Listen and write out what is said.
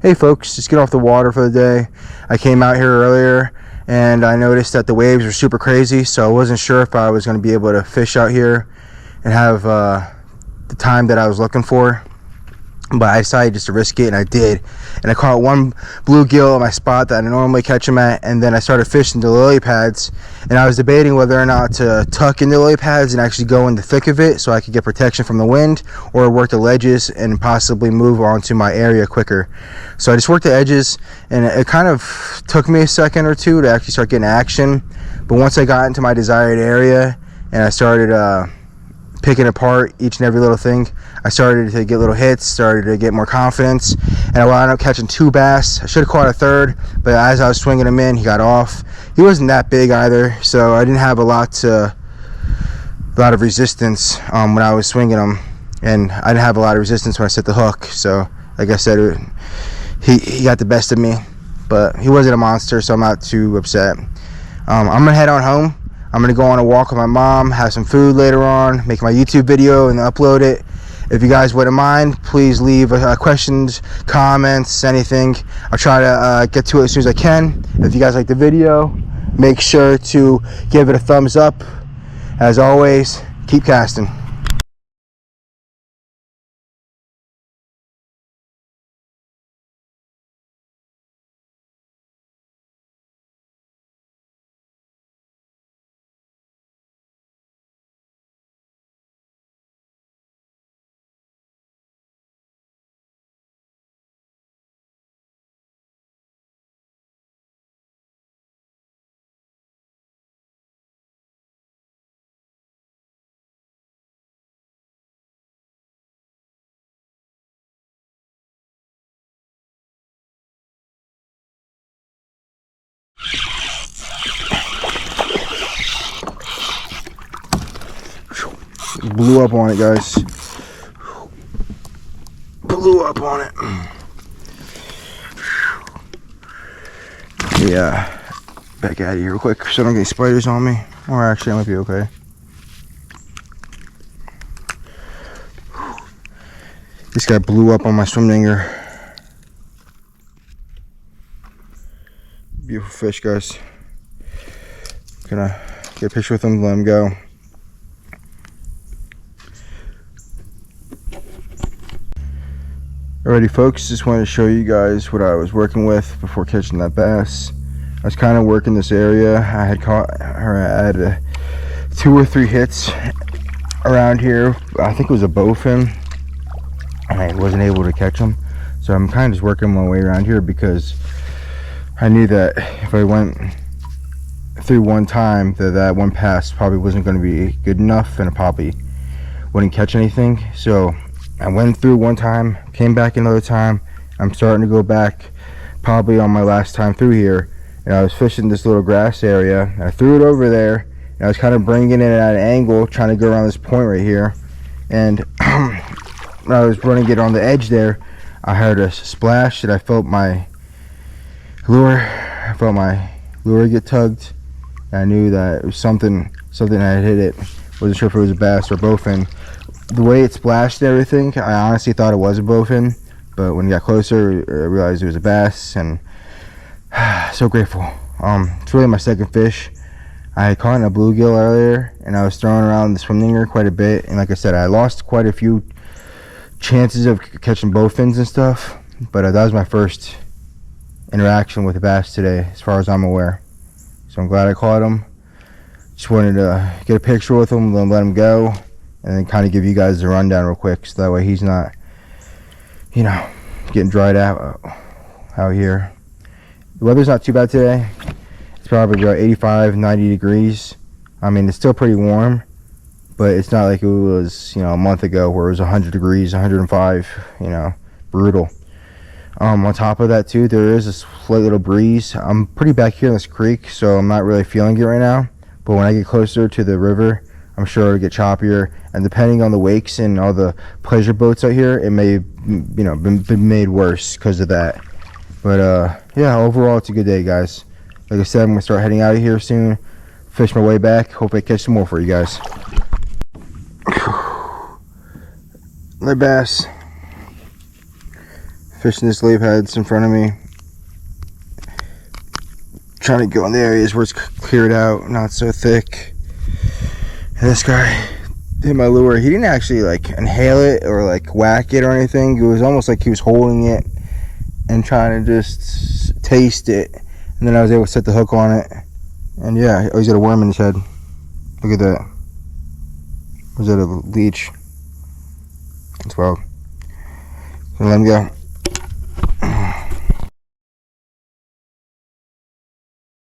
Hey folks, just get off the water for the day. I came out here earlier and I noticed that the waves were super crazy, so I wasn't sure if I was going to be able to fish out here and have the time that I was looking for. But I decided just to risk it, and I did. And I caught one bluegill at my spot that I normally catch them at, and then I started fishing the lily pads, and I was debating whether or not to tuck into the lily pads and actually go in the thick of it so I could get protection from the wind, or work the ledges and possibly move onto my area quicker. So I just worked the edges, and it kind of took me a second or two to actually start getting action. But once I got into my desired area and I started picking apart each and every little thing, I started to get little hits, started to get more confidence, and I wound up catching 2 bass. I should have caught a third, but as I was swinging him in, he got off. He wasn't that big either, so I didn't have a lot of resistance when I was swinging him, and I didn't have a lot of resistance when I set the hook. So like I said, he got the best of me, but he wasn't a monster, so I'm not too upset. I'm gonna head on home. I'm gonna go on a walk with my mom, have some food later on, make my YouTube video and upload it. If you guys wouldn't mind, please leave questions, comments, anything. I'll try to get to it as soon as I can. If you guys like the video, make sure to give it a thumbs up. As always, keep casting. Blew up on it, guys. Blew up on it. Yeah, back out of here real quick so I don't get spiders on me. Or actually, I might be okay. This guy blew up on my swim dinger. Beautiful fish, guys. Gonna get a picture with him, let him go. Alrighty folks, just wanted to show you guys what I was working with before catching that bass. I was kind of working this area. I had 2 or 3 hits around here. I think it was a bowfin, and I wasn't able to catch them. So I'm kind of just working my way around here because I knew that if I went through one time, that one pass probably wasn't going to be good enough, and I probably wouldn't catch anything. So I went through one time, came back another time. I'm starting to go back probably on my last time through here, and I was fishing this little grass area, and I threw it over there, and I was kind of bringing it at an angle, trying to go around this point right here. And when I was running it on the edge there, I heard a splash, and I felt my lure get tugged, and I knew that it was something that had hit it. Wasn't sure if it was a bass or a bowfin. The way it splashed and everything, I honestly thought it was a bowfin, but when it got closer, I realized it was a bass, and so grateful. It's really my second fish. I had caught a bluegill earlier, and I was throwing around the swim dinger quite a bit, and like I said, I lost quite a few chances of catching bowfins and stuff, but that was my first interaction with a bass today, as far as I'm aware. So I'm glad I caught him. Just wanted to get a picture with him, let him go, and then kind of give you guys a rundown real quick, so that way he's not, getting dried out here. The weather's not too bad today. It's probably about 85, 90 degrees. I mean, it's still pretty warm, but it's not like it was, a month ago where it was 100 degrees, 105, brutal. On top of that too, there is a slight little breeze. I'm pretty back here in this creek, so I'm not really feeling it right now, but when I get closer to the river, I'm sure it'll get choppier, and depending on the wakes and all the pleasure boats out here, it may, been made worse because of that. But yeah, overall it's a good day, guys. Like I said, I'm gonna start heading out of here soon, fish my way back. Hope I catch some more for you guys. Another bass. Fishing this lake heads in front of me. Trying to go in the areas where it's cleared out, not so thick. And this guy hit my lure. He didn't actually like inhale it or like whack it or anything. It was almost like he was holding it and trying to just taste it. And then I was able to set the hook on it. And yeah, oh, he's got a worm in his head. Look at that. Was that a leech? That's wild. So let him go.